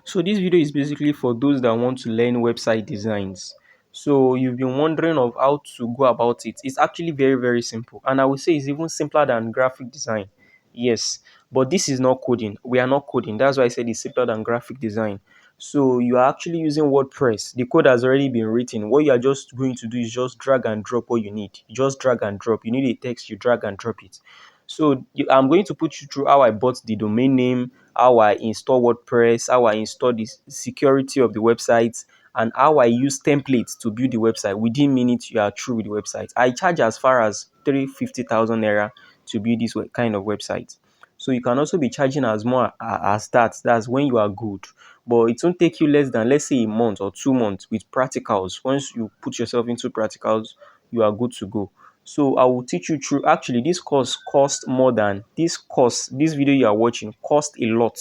So this video is basically for those that want to learn website designs. So you've been wondering of how to go about it. It's actually very, very simple. And I would say it's even simpler than graphic design. Yes. But this is not coding. We are not coding. That's why I said it's simpler than graphic design. So you are actually using WordPress. The code has already been written. What you are just going to do is just drag and drop what you need. You just drag and drop. You need a text, you drag and drop it. So I'm going to put you through how I bought the domain name, how I install WordPress, how I install the security of the website, and how I use templates to build the website. Within minutes, you are through with the website. I charge as far as 350,000 naira to build this kind of website. So you can also be charging as more as that. That's when you are good. But it won't take you less than, let's say, a month or 2 months with practicals. Once you put yourself into practicals, you are good to go. So I will teach you through. Actually, this course cost more than this course. This video you are watching cost a lot,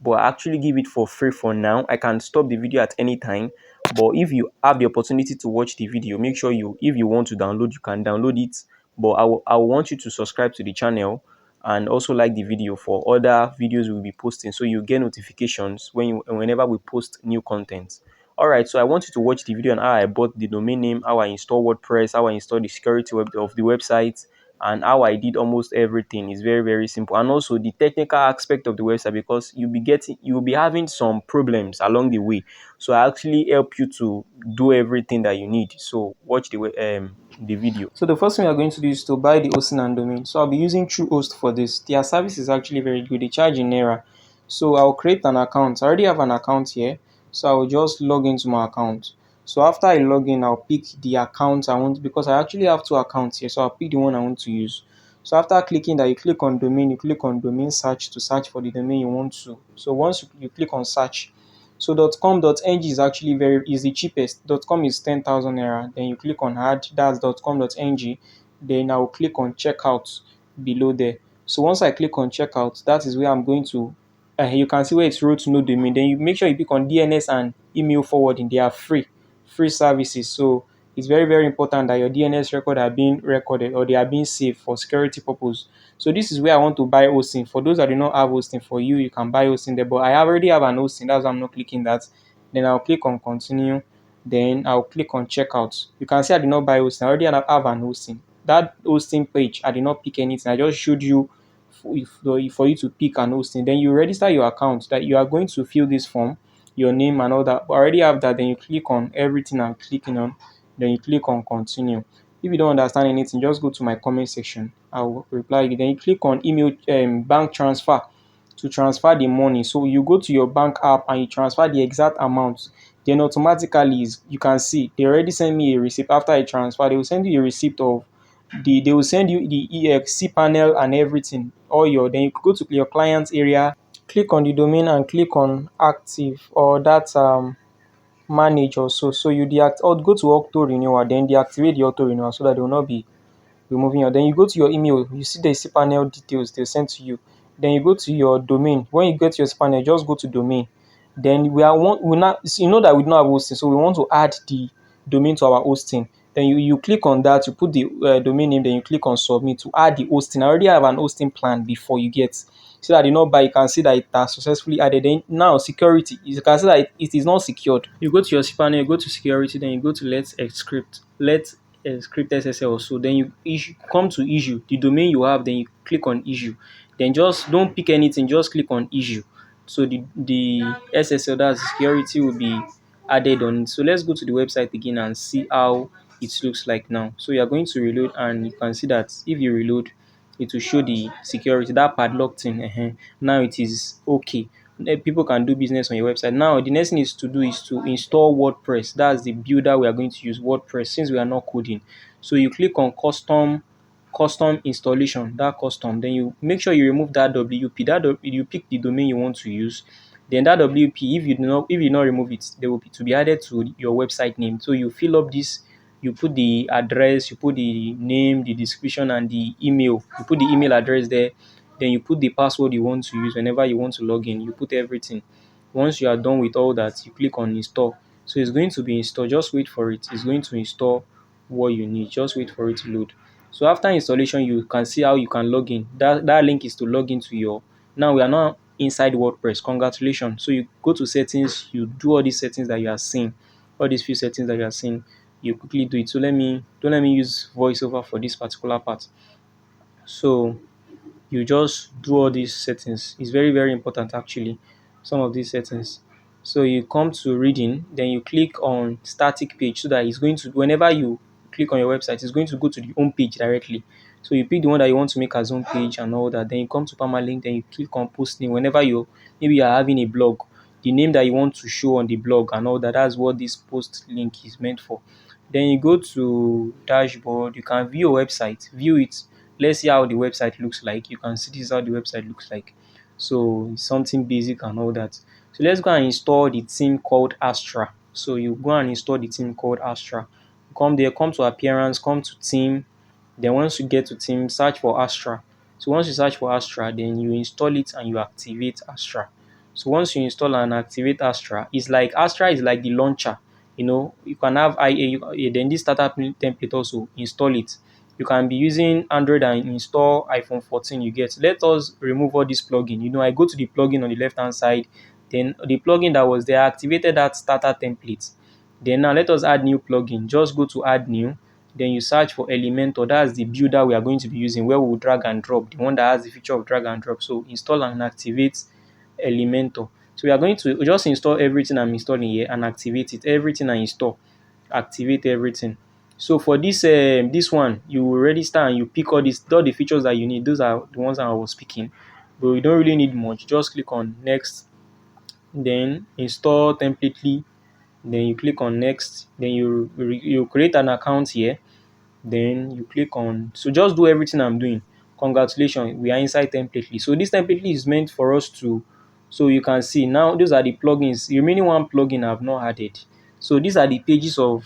but I actually give it for free for now. I can stop the video at any time. But if you have the opportunity to watch the video, make sure if you want to download, you can download it. But I will want you to subscribe to the channel and also like the video for other videos we'll be posting, so you get notifications whenever we post new content. All right, so I want you to watch the video on how I bought the domain name, how I install WordPress, how I install the security of the website, and how I did almost everything. Is very, very simple. And also the technical aspect of the website, because you'll be having some problems along the way. So I actually help you to do everything that you need. So watch the video. So the first thing we are going to do is to buy the hosting and domain. So I'll be using TrueHost for this. Their service is actually very good. They charge in Naira. So I'll create an account. I already have an account here. So I will just log into my account. So after I log in, I'll pick the account I want, because I actually have two accounts here. So I'll pick the one I want to use. So after clicking that, you click on domain, you click on domain search to search for the domain you want to. So once you click on search, so .com.ng is actually is the cheapest. .com is 10,000 naira. Then you click on add, that's .com.ng. Then I'll click on checkout below there. So once I click on checkout, that is where I'm going to you can see where it's route no domain. Then you make sure you pick on DNS and email forwarding. They are free services. So it's very, very important that your DNS record are being recorded, or they are being saved for security purpose. So this is where I want to buy hosting. For those that do not have hosting, for you, you can buy hosting there. But I already have an hosting. That's why I'm not clicking that. Then I'll click on continue. Then I'll click on checkout. You can see I did not buy hosting. I already have an hosting. That hosting page, I did not pick anything. I just showed you for you to pick an hosting. Then you register your account, that you are going to fill this form, your name and all that. But I already have that. Then you click on everything I'm clicking on. Then you click on continue. If you don't understand anything, just go to my comment section. I will reply you. Then you click on email bank transfer to transfer the money. So you go to your bank app and you transfer the exact amount. Then automatically you can see they already send me a receipt after I transfer. They will send you a receipt of they will send you the EXC panel and everything. All your then you go to your client area, click on the domain and click on active, or that manage also. So you or go to auto renewal, then deactivate the auto renewal so that they will not be removing your. Then you go to your email, you see the cPanel details they sent to you. Then you go to your domain. When you get to your cPanel, just go to domain. Then we now you know that we don't have hosting, so we want to add the domain to our hosting. Then you click on that, you put the domain name, then you click on submit to add the hosting. I already have an hosting plan before you get. So that you know by you can see that it has successfully added. Then now security, you can see that it is not secured. You go to your cPanel, you go to security, then you go to let's script SSL. So then you come to issue the domain you have, then you click on issue. Then just don't pick anything, just click on issue. So the SSL, that's security, will be added on. So let's go to the website again and see how it looks like now. So you are going to reload, and you can see that if you reload, it will show the security, that padlock thing. Now it is okay. People can do business on your website. Now the next thing is to do is to install WordPress. That's the builder we are going to use, WordPress, since we are not coding. So you click on custom installation, that custom. Then you make sure you remove that WP. You pick the domain you want to use. Then that WP, if you not remove it, they will be to be added to your website name. So you fill up this, you put the address, you put the name, the description, and the email. You put the email address there. Then you put the password you want to use whenever you want to log in. You put everything. Once you are done with all that, you click on install. So it's going to be installed. Just wait for it. It's going to install what you need. Just wait for it to load. So after installation, you can see how you can log in. That link is to log into your. Now we are not inside WordPress. Congratulations. So you go to settings, you do all these settings that you are seeing, all these few settings that you are seeing, you quickly do it. So let me use voiceover for this particular part. So you just do all these settings. It's very, very important actually, some of these settings. So you come to reading, then you click on static page so that it's going to, whenever you click on your website, it's going to go to the home page directly. So you pick the one that you want to make as home page and all that. Then you come to permalink, then you click on post name. Whenever you, maybe you are having a blog, the name that you want to show on the blog and all that, that's what this post link is meant for. Then you go to dashboard, you can view your website, view it. Let's see how the website looks like. You can see this is how the website looks like. So it's something basic and all that. So let's go and install the theme called Astra. So you go and install the theme called Astra. Come there, come to appearance, come to theme. Then once you get to theme, search for Astra. So once you search for Astra, then you install it and you activate Astra. So once you install and activate Astra, it's like Astra is like the launcher. You know, you can have IA, then this startup template also install it. You can be using Android and install iPhone 14 you get. Let us remove all this plugin. You know, I go to the plugin on the left hand side, then the plugin that was there, I activated that starter template. Then now let us add new plugin. Just go to add new, then you search for Elementor. That's the builder we are going to be using, where we will drag and drop, the one that has the feature of drag and drop. So install and activate Elementor. So we are going to just install everything I'm installing here and activate it. Everything I install, activate everything. So for this one, you will register and you pick all the features that you need. Those are the ones that I was picking, but you don't really need much. Just click on next, then install templately. Then you click on next. Then you create an account here, then you click on, so just do everything I'm doing. Congratulations, we are inside templately. So this templately is meant for us to, so you can see now those are the plugins. The remaining one plugin I've not added. So these are the pages of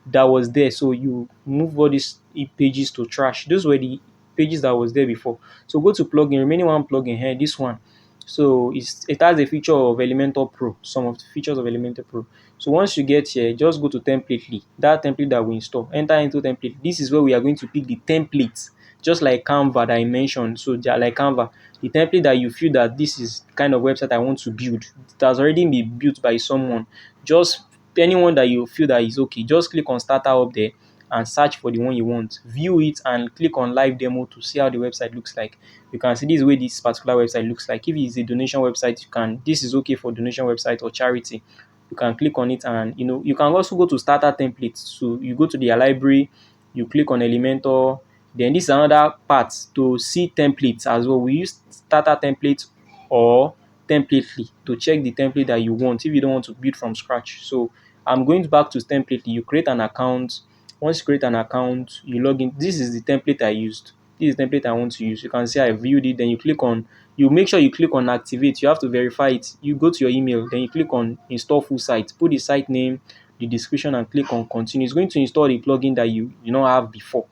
that was there. So you move all these pages to trash. Those were the pages that was there before. So go to plugin, remaining one plugin here, this one. So it has a feature of Elementor Pro, some of the features of Elementor Pro. So once you get here, just go to templately, that template that we install, enter into template. This is where we are going to pick the templates, just like Canva that I mentioned. So like Canva, the template that you feel that this is the kind of website I want to build. It has already been built by someone. Just anyone that you feel that is okay, just click on starter up there and search for the one you want. View it and click on live demo to see how the website looks like. You can see this is the way this particular website looks like. If it is a donation website, you can, this is okay for donation website or charity. You can click on it and you can also go to starter templates. So you go to their library, you click on Elementor. Then this is another part to see templates as well. We use starter templates or templately to check the template that you want if you don't want to build from scratch. So I'm going back to templately. You create an account. Once you create an account, you log in. This is the template I used. This is the template I want to use. You can see I viewed it. Then you click on, you make sure you click on activate. You have to verify it. You go to your email, then you click on install full site. Put the site name, the description, and click on continue. It's going to install the plugin that you don't have before.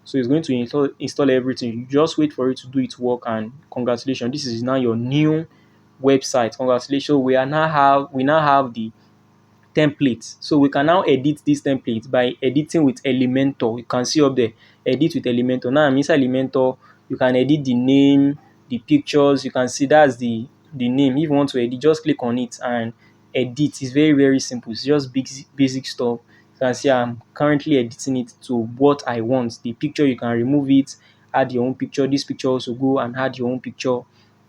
So it's going to install everything. You just wait for it to do its work, and congratulations, this is now your new website. Congratulations, we now have the templates. So we can now edit this template by editing with Elementor. You can see up there, edit with Elementor. Now I'm inside Elementor. You can edit the name, the pictures. You can see that's the name. If you want to edit, just click on it and edit. It's very, very simple. It's just basic stuff. You can see I'm currently editing it to what I want. The picture, you can remove it, add your own picture. This picture also, go and add your own picture.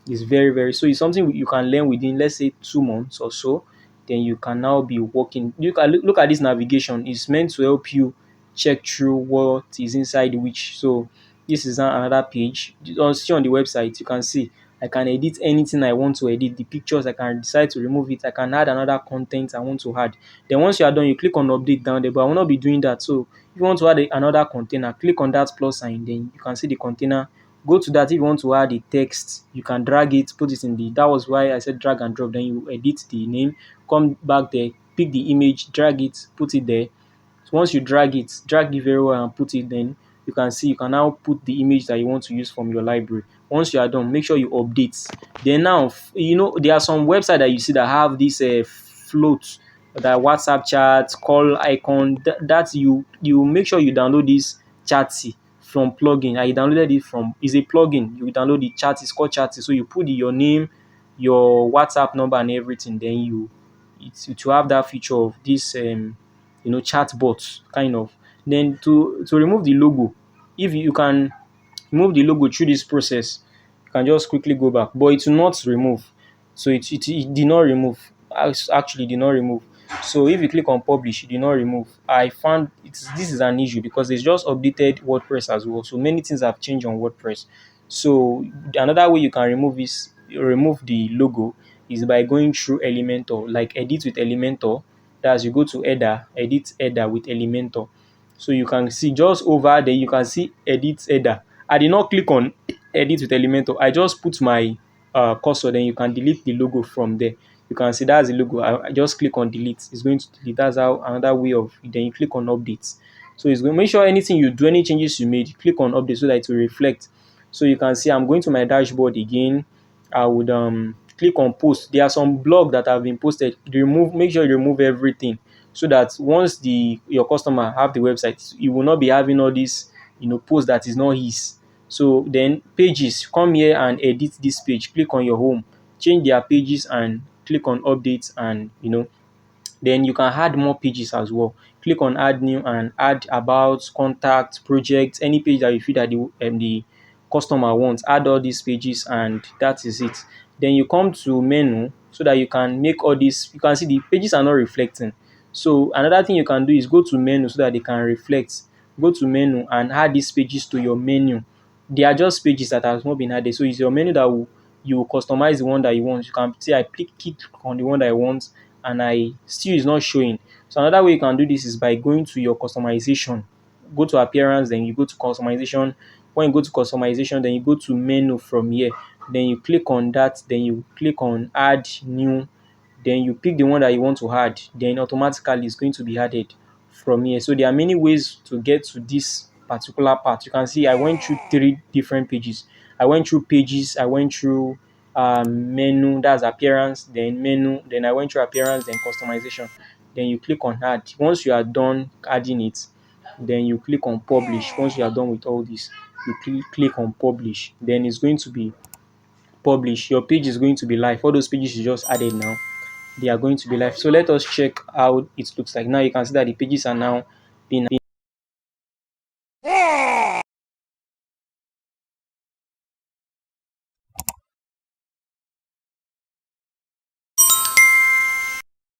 It's very, very, so it's something you can learn within, let's say, 2 months or so. Then you can now be working. You can look at this navigation. It's meant to help you check through what is inside which. So this is now another page. See on the website, you can see I can edit anything I want to edit. The pictures, I can decide to remove it. I can add another content I want to add. Then once you are done, you click on update down there. But I will not be doing that. So if you want to add another container, click on that plus sign. Then you can see the container. Go to that. If you want to add a text, you can drag it, put it in the, that was why I said drag and drop. Then you edit the name, come back there, pick the image, drag it, put it there. So once you drag it very well and put it, then you can see you can now put the image that you want to use from your library. Once you are done, make sure you update. Then now, there are some websites that you see that have this float, that WhatsApp chat, call icon. That you make sure you download this Chatty from plugin. I downloaded it from, is a plugin. You download the chat, it's called Chatty. So you put your name, your WhatsApp number and everything, then it will have that feature of this chat bots kind of. Then to remove the logo, if you can remove the logo through this process, you can just quickly go back, but it will not remove. So it did not remove. Actually did not remove. So if you click on publish, it did not remove. I found this is an issue because it's just updated WordPress as well. So many things have changed on WordPress. So another way you can remove the logo is by going through Elementor, like edit with Elementor. That's you go to header, edit header with Elementor. So you can see just over there, you can see edit header. I did not click on edit with Elementor. I just put my cursor, then you can delete the logo from there. You can see that's the logo. I just click on delete. It's going to delete. That's how another way of, then you click on update. So it's going to make sure anything you do, any changes you made, click on update so that it will reflect. So you can see I'm going to my dashboard again. I would click on post. There are some blog that have been posted. Make sure you remove everything so that once your customer have the website, you will not be having all this post that is not his. So then pages, come here and edit this page. Click on your home, change their pages and click on updates, and then you can add more pages as well. Click on add new and add about, contact, project, any page that you feel that the customer wants. Add all these pages and that is it. Then you come to menu so that you can make all these. You can see the pages are not reflecting. So another thing you can do is go to menu so that they can reflect. Go to menu and add these pages to your menu. They are just pages that has not been added. So it's your menu that you will customize the one that you want. You can say I click on the one that I want and I still is not showing. So another way you can do this is by going to your customization. Go to appearance, then you go to customization. When you go to customization, then you go to menu from here. Then you click on that, then you click on add new, then you pick the one that you want to add, then automatically it's going to be added from here. So there are many ways to get to this particular part. You can see I went through 3 different pages. I went through pages, I went through menu, that's appearance, then menu, then I went through appearance, then customization. Then you click on add. Once you are done adding it, then you click on publish. Once you are done with all this, you click on publish. Then it's going to be published. Your page is going to be live. All those pages you just added now, they are going to be live. So let us check how it looks like. Now you can see that the pages are now being